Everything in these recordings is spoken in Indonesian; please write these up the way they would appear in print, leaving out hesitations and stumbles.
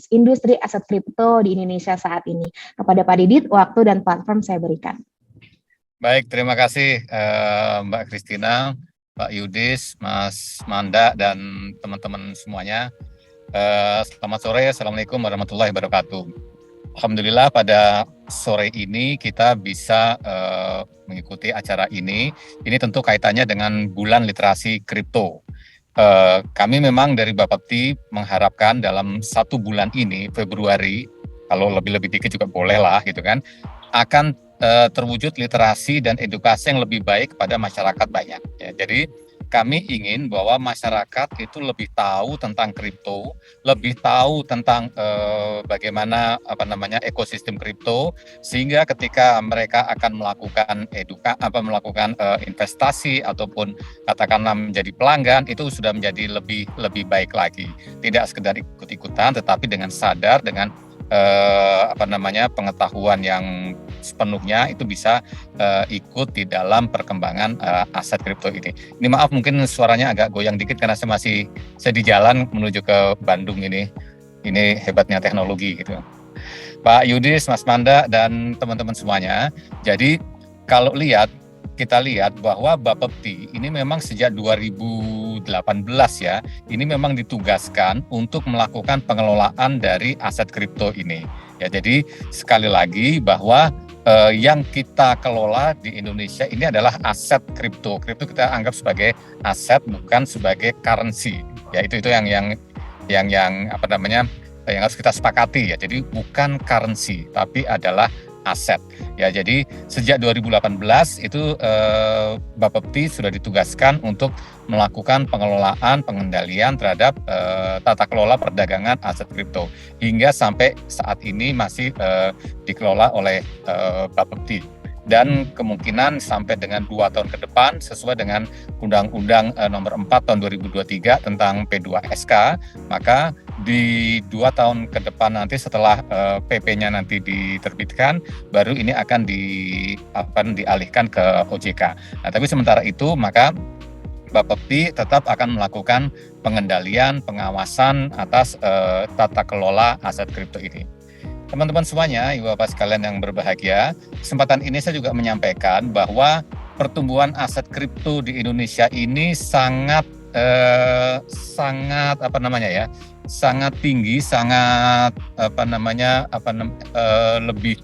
industri aset kripto di Indonesia saat ini. Kepada Pak Didit, waktu dan platform saya berikan. Baik, terima kasih Mbak Christina, Pak Yudis, Mas Manda, dan teman-teman semuanya. Selamat sore, Assalamualaikum warahmatullahi wabarakatuh. Alhamdulillah pada sore ini kita bisa mengikuti acara ini. Ini tentu kaitannya dengan Bulan Literasi Kripto. Kami memang dari Bapepti mengharapkan dalam 1 bulan ini, Februari, kalau lebih-lebih dikit juga boleh lah gitu kan, akan terwujud literasi dan edukasi yang lebih baik kepada masyarakat banyak. Ya, jadi kami ingin bahwa masyarakat itu lebih tahu tentang kripto, lebih tahu tentang bagaimana ekosistem kripto, sehingga ketika mereka akan melakukan investasi ataupun katakanlah menjadi pelanggan, itu sudah menjadi lebih baik lagi. Tidak sekedar ikut-ikutan, tetapi dengan sadar, dengan pengetahuan yang sepenuhnya itu bisa ikut di dalam perkembangan aset kripto ini. Ini maaf mungkin suaranya agak goyang dikit karena saya di jalan menuju ke Bandung ini. Ini hebatnya teknologi gitu. Pak Yudis, Mas Manda, dan teman-teman semuanya. Jadi kalau kita lihat bahwa Bapepti ini memang sejak 2018 ya, ini memang ditugaskan untuk melakukan pengelolaan dari aset kripto ini. Ya, jadi sekali lagi bahwa yang kita kelola di Indonesia ini adalah aset kripto. Kripto kita anggap sebagai aset, bukan sebagai currency. Ya, itu yang harus kita sepakati ya. Jadi bukan currency, tapi adalah aset. Ya, jadi sejak 2018 itu Bapepti sudah ditugaskan untuk melakukan pengelolaan, pengendalian terhadap tata kelola perdagangan aset kripto hingga sampai saat ini masih dikelola oleh Bapepti. Dan kemungkinan sampai dengan 2 tahun ke depan sesuai dengan Undang-Undang Nomor 4 Tahun 2023 tentang P2SK, maka di 2 tahun ke depan nanti setelah PP-nya nanti diterbitkan, baru ini akan dialihkan ke OJK. Nah, tapi sementara itu maka Bapepti tetap akan melakukan pengendalian, pengawasan atas tata kelola aset kripto ini. Teman-teman semuanya, Ibu Bapak sekalian yang berbahagia, kesempatan ini saya juga menyampaikan bahwa pertumbuhan aset kripto di Indonesia ini sangat tinggi, lebih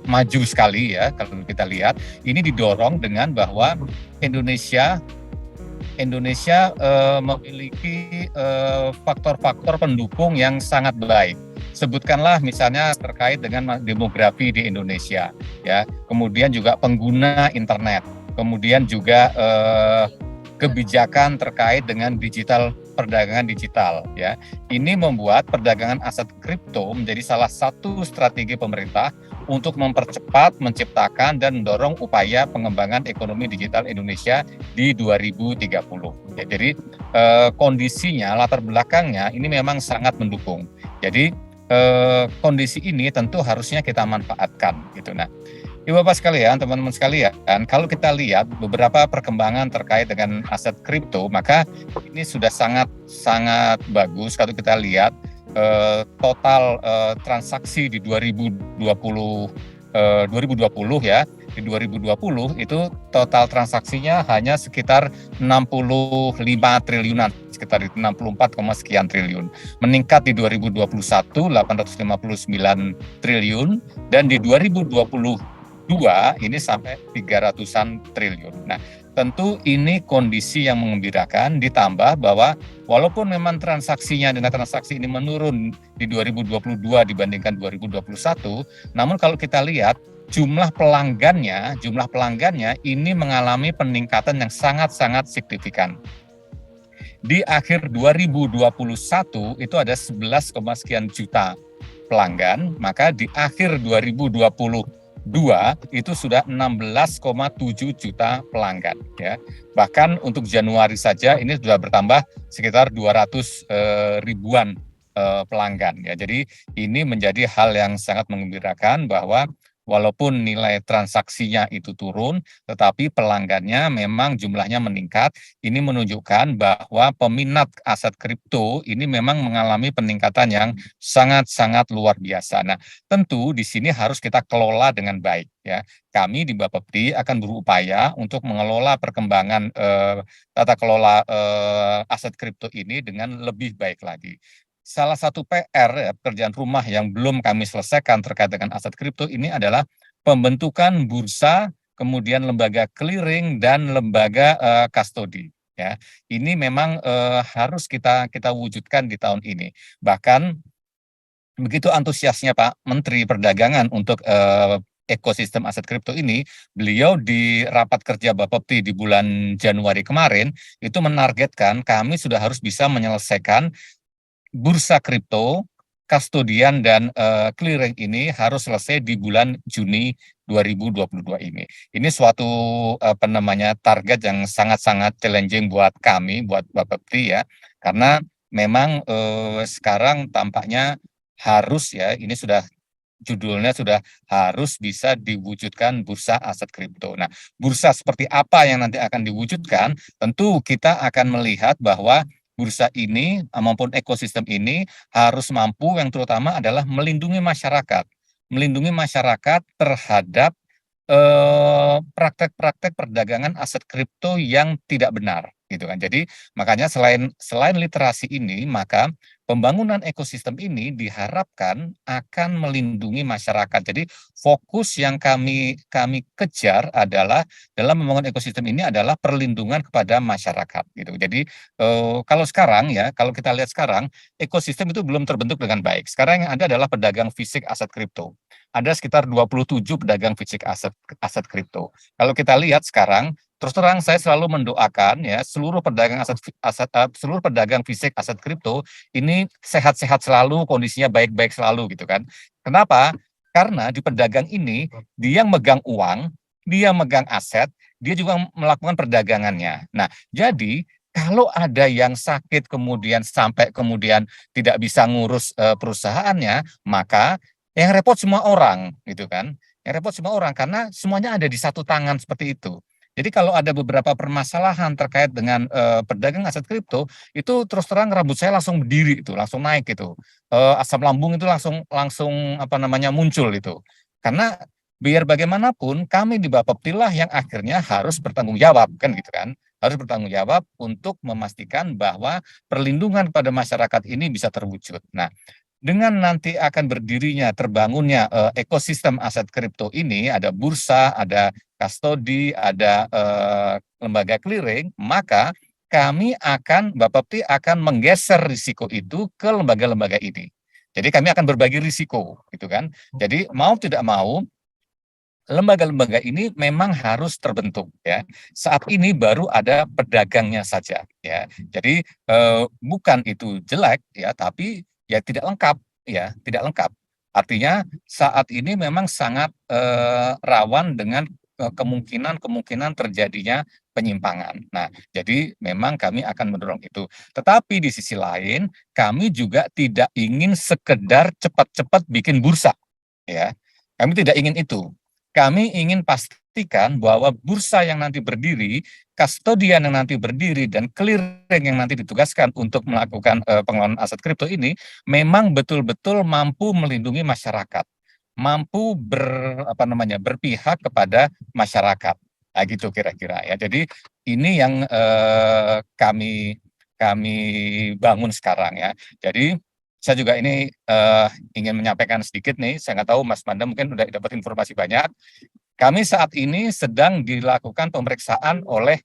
maju sekali ya. Kalau kita lihat, ini didorong dengan bahwa Indonesia memiliki faktor-faktor pendukung yang sangat baik. Sebutkanlah misalnya terkait dengan demografi di Indonesia, ya. Kemudian juga pengguna internet, kemudian juga kebijakan terkait dengan perdagangan digital, ya. Ini membuat perdagangan aset kripto menjadi salah satu strategi pemerintah untuk mempercepat, menciptakan, dan mendorong upaya pengembangan ekonomi digital Indonesia di 2030. Ya, jadi kondisinya, latar belakangnya ini memang sangat mendukung. Jadi kondisi ini tentu harusnya kita manfaatkan, gitu. Nah, Ibu Bapak sekalian, teman-teman sekalian, kalau kita lihat beberapa perkembangan terkait dengan aset kripto, maka ini sudah sangat bagus kalau kita lihat total transaksi di 2020 ya. Di 2020 itu total transaksinya hanya sekitar 65 triliunan, sekitar 64, sekian triliun. Meningkat di 2021 859 triliun, dan di 2022 ini sampai 300-an triliun. Nah, tentu ini kondisi yang menggembirakan, ditambah bahwa walaupun memang transaksi ini menurun di 2022 dibandingkan 2021, namun kalau kita lihat jumlah pelanggannya ini mengalami peningkatan yang sangat signifikan. Di akhir 2021 itu ada 11, sekian juta pelanggan, maka di akhir 2022 itu sudah 16,7 juta pelanggan, ya. Bahkan untuk Januari saja ini sudah bertambah sekitar 200 ribuan pelanggan, ya. Jadi ini menjadi hal yang sangat menggembirakan bahwa walaupun nilai transaksinya itu turun, tetapi pelanggannya memang jumlahnya meningkat. Ini menunjukkan bahwa peminat aset kripto ini memang mengalami peningkatan yang sangat-sangat luar biasa. Nah, tentu di sini harus kita kelola dengan baik ya. Kami di Bapepti akan berupaya untuk mengelola perkembangan tata kelola aset kripto ini dengan lebih baik lagi. Salah satu PR ya, pekerjaan rumah yang belum kami selesaikan terkait dengan aset kripto ini adalah pembentukan bursa, kemudian lembaga clearing dan lembaga kastodi. Ya, ini memang harus kita wujudkan di tahun ini. Bahkan begitu antusiasnya Pak Menteri Perdagangan untuk ekosistem aset kripto ini, beliau di rapat kerja Bapepti di bulan Januari kemarin itu menargetkan kami sudah harus bisa menyelesaikan bursa kripto, kastodian dan clearing ini harus selesai di bulan Juni 2022 ini. Ini suatu target yang sangat-sangat challenging buat kami, buat Bapepti ya, karena memang sekarang tampaknya harus ya, ini sudah judulnya sudah harus bisa diwujudkan bursa aset kripto. Nah, bursa seperti apa yang nanti akan diwujudkan? Tentu kita akan melihat bahwa bursa ini maupun ekosistem ini harus mampu yang terutama adalah melindungi masyarakat. Melindungi masyarakat terhadap praktek-praktek perdagangan aset kripto yang tidak benar gitu kan. Jadi makanya selain literasi ini, maka pembangunan ekosistem ini diharapkan akan melindungi masyarakat. Jadi fokus yang kami kami kejar adalah dalam membangun ekosistem ini adalah perlindungan kepada masyarakat gitu. Jadi kalau sekarang ya, kalau kita lihat sekarang ekosistem itu belum terbentuk dengan baik. Sekarang yang ada adalah pedagang fisik aset kripto. Ada sekitar 27 pedagang fisik aset aset kripto. Kalau kita lihat sekarang, terus terang saya selalu mendoakan ya seluruh pedagang seluruh pedagang fisik aset kripto ini sehat-sehat selalu, kondisinya baik-baik selalu gitu kan. Kenapa? Karena di pedagang ini dia megang uang, dia megang aset, dia juga melakukan perdagangannya. Nah, jadi kalau ada yang sakit kemudian sampai kemudian tidak bisa ngurus perusahaannya, maka yang repot semua orang gitu kan. Yang repot semua orang karena semuanya ada di satu tangan seperti itu. Jadi kalau ada beberapa permasalahan terkait dengan pedagang aset kripto, itu terus terang rambut saya langsung berdiri itu, langsung naik gitu. Asam lambung itu langsung langsung muncul itu. Karena biar bagaimanapun kami di Bapeptilah yang akhirnya harus bertanggung jawab kan gitu kan. Harus bertanggung jawab untuk memastikan bahwa perlindungan pada masyarakat ini bisa terwujud. Nah, dengan nanti akan berdirinya, terbangunnya ekosistem aset kripto ini, ada bursa, ada kastodi, ada lembaga clearing, maka kami akan, Bapepti akan menggeser risiko itu ke lembaga-lembaga ini. Jadi kami akan berbagi risiko, gitu kan. Jadi mau tidak mau, lembaga-lembaga ini memang harus terbentuk ya. Saat ini baru ada pedagangnya saja ya. Jadi bukan itu jelek ya, tapi ya tidak lengkap ya, tidak lengkap. Artinya saat ini memang sangat rawan dengan kemungkinan terjadinya penyimpangan. Nah, jadi memang kami akan mendorong itu. Tetapi di sisi lain, kami juga tidak ingin sekedar cepat-cepat bikin bursa ya. Kami tidak ingin itu. Kami ingin pastikan bahwa bursa yang nanti berdiri, kastodian yang nanti berdiri, dan clearing yang nanti ditugaskan untuk melakukan pengelolaan aset kripto ini memang betul-betul mampu melindungi masyarakat, mampu berpihak kepada masyarakat. Nah, gitu kira-kira ya. Jadi ini yang kami kami bangun sekarang ya. Jadi saya juga ini ingin menyampaikan sedikit nih, saya nggak tahu Mas Manda mungkin udah dapat informasi banyak. Kami saat ini sedang dilakukan pemeriksaan oleh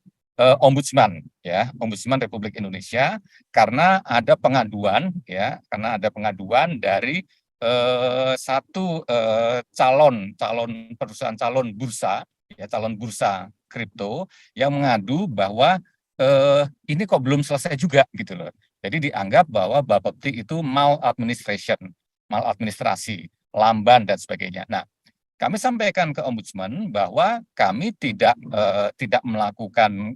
Ombudsman, ya, Ombudsman Republik Indonesia, karena ada pengaduan, ya, karena ada pengaduan dari satu calon perusahaan calon bursa, ya, calon bursa kripto yang mengadu bahwa ini kok belum selesai juga gitu loh. Jadi dianggap bahwa Bapepti itu maladministration, maladministrasi, lamban dan sebagainya. Nah, kami sampaikan ke Ombudsman bahwa kami tidak melakukan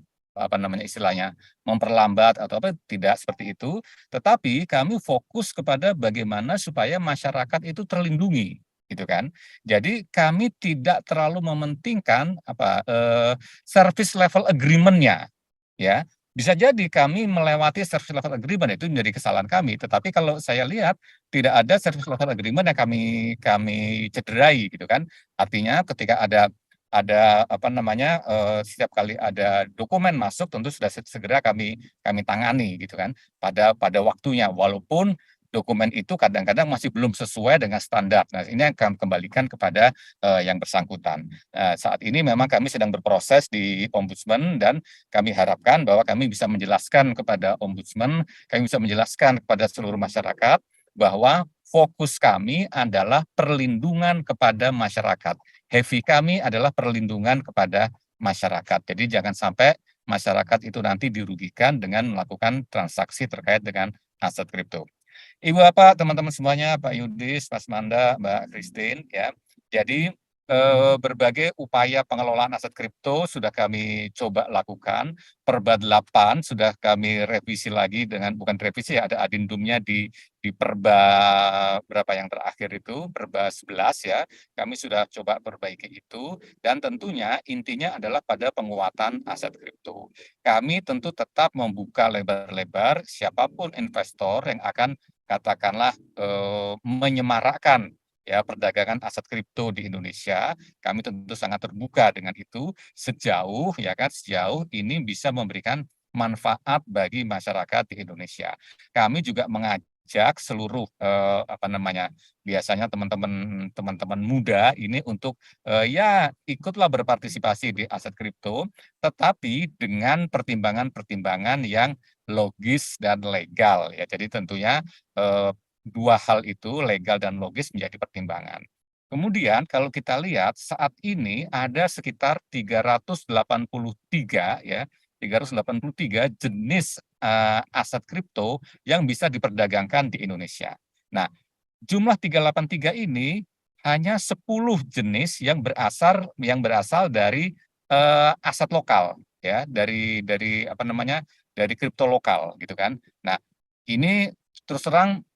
istilahnya memperlambat atau apa, tidak seperti itu, tetapi kami fokus kepada bagaimana supaya masyarakat itu terlindungi gitu kan. Jadi kami tidak terlalu mementingkan service level agreement-nya, ya. Bisa jadi kami melewati service level agreement, itu menjadi kesalahan kami, tetapi kalau saya lihat tidak ada service level agreement yang kami cederai gitu kan. Artinya ketika ada setiap kali ada dokumen masuk tentu sudah segera kami tangani gitu kan, pada waktunya, walaupun dokumen itu kadang-kadang masih belum sesuai dengan standar. Nah, ini yang kami kembalikan kepada yang bersangkutan. Saat ini memang kami sedang berproses di Ombudsman dan kami harapkan bahwa kami bisa menjelaskan kepada Ombudsman, kami bisa menjelaskan kepada seluruh masyarakat bahwa fokus kami adalah perlindungan kepada masyarakat. Heavy kami adalah perlindungan kepada masyarakat. Jadi jangan sampai masyarakat itu nanti dirugikan dengan melakukan transaksi terkait dengan aset kripto. Ibu Bapak, teman-teman semuanya, Pak Yudis, Mas Manda, Mbak Christine, ya. Jadi berbagai upaya pengelolaan aset kripto sudah kami coba lakukan. Perba 8 sudah kami revisi lagi dengan bukan revisi ya, ada adendumnya di Perba berapa yang terakhir itu, Perba 11 ya. Kami sudah coba perbaiki itu dan tentunya intinya adalah pada penguatan aset kripto. Kami tentu tetap membuka lebar-lebar siapapun investor yang akan katakanlah menyemarakkan ya perdagangan aset kripto di Indonesia, kami tentu sangat terbuka dengan itu sejauh sejauh ini bisa memberikan manfaat bagi masyarakat di Indonesia. Kami juga mengajak seluruh biasanya teman-teman muda ini untuk ya ikutlah berpartisipasi di aset kripto, tetapi dengan pertimbangan-pertimbangan yang logis dan legal ya. Jadi tentunya eh, dua hal itu, legal dan logis, menjadi pertimbangan. Kemudian kalau kita lihat saat ini ada sekitar 383 ya, 383 jenis aset kripto yang bisa diperdagangkan di Indonesia. Nah, jumlah 383 ini hanya 10 jenis yang berasal dari aset lokal ya, dari kripto lokal gitu kan. Nah, ini terus terang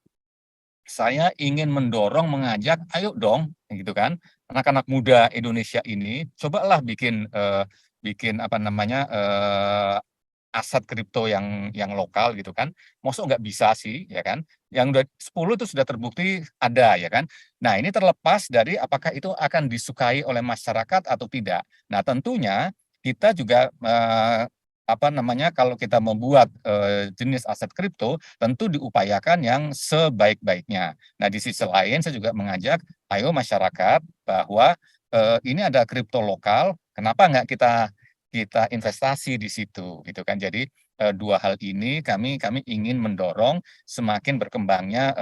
saya ingin mendorong, mengajak, ayo dong, gitu kan, anak-anak muda Indonesia ini, cobalah bikin aset kripto yang lokal gitu kan. Mosok nggak bisa sih, ya kan? Yang udah 10 itu sudah terbukti ada, ya kan? Nah, ini terlepas dari apakah itu akan disukai oleh masyarakat atau tidak. Nah, tentunya kita juga kalau kita membuat jenis aset kripto tentu diupayakan yang sebaik-baiknya. Nah, di sisi lain saya juga mengajak, ayo masyarakat bahwa ini ada kripto lokal, kenapa nggak kita kita investasi di situ, gitu kan. Jadi dua hal ini kami ingin mendorong semakin berkembangnya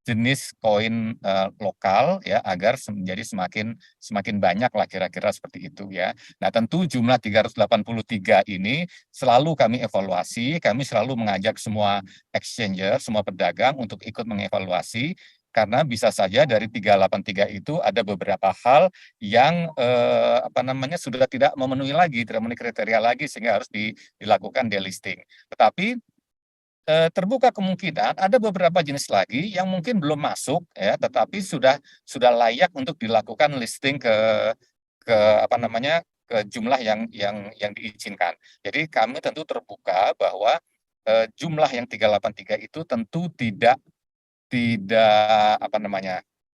jenis koin lokal ya agar menjadi semakin banyak lah kira-kira seperti itu ya. Nah, tentu jumlah 383 ini selalu kami evaluasi, kami selalu mengajak semua exchanger, semua pedagang untuk ikut mengevaluasi karena bisa saja dari 383 itu ada beberapa hal yang sudah tidak memenuhi lagi, tidak memenuhi kriteria lagi sehingga harus dilakukan delisting. Tetapi terbuka kemungkinan ada beberapa jenis lagi yang mungkin belum masuk ya, tetapi sudah layak untuk dilakukan listing ke apa namanya ke jumlah yang diizinkan. Jadi kami tentu terbuka bahwa jumlah yang 383 itu tentu tidak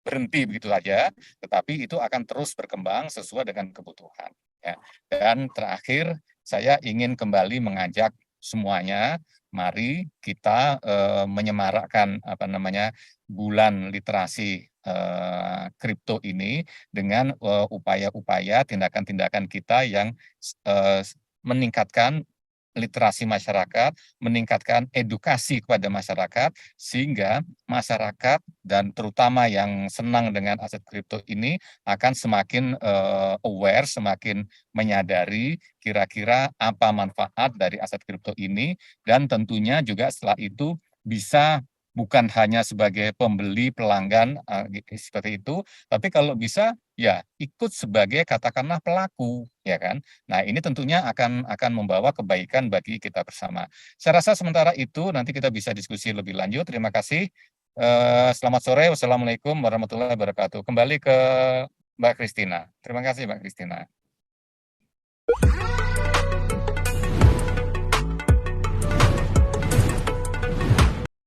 berhenti begitu saja, tetapi itu akan terus berkembang sesuai dengan kebutuhan. Ya. Dan terakhir, saya ingin kembali mengajak semuanya, mari kita menyemarakkan bulan literasi kripto ini dengan upaya-upaya tindakan-tindakan kita yang meningkatkan literasi masyarakat, meningkatkan edukasi kepada masyarakat, sehingga masyarakat dan terutama yang senang dengan aset kripto ini akan semakin aware, semakin menyadari kira-kira apa manfaat dari aset kripto ini, dan tentunya juga setelah itu bisa bukan hanya sebagai pembeli pelanggan seperti itu, tapi kalau bisa ya ikut sebagai katakanlah pelaku, ya kan? Nah, ini tentunya akan membawa kebaikan bagi kita bersama. Saya rasa sementara itu nanti kita bisa diskusi lebih lanjut. Terima kasih. Selamat sore, wassalamualaikum warahmatullahi wabarakatuh. Kembali ke Mbak Kristina. Terima kasih Mbak Kristina.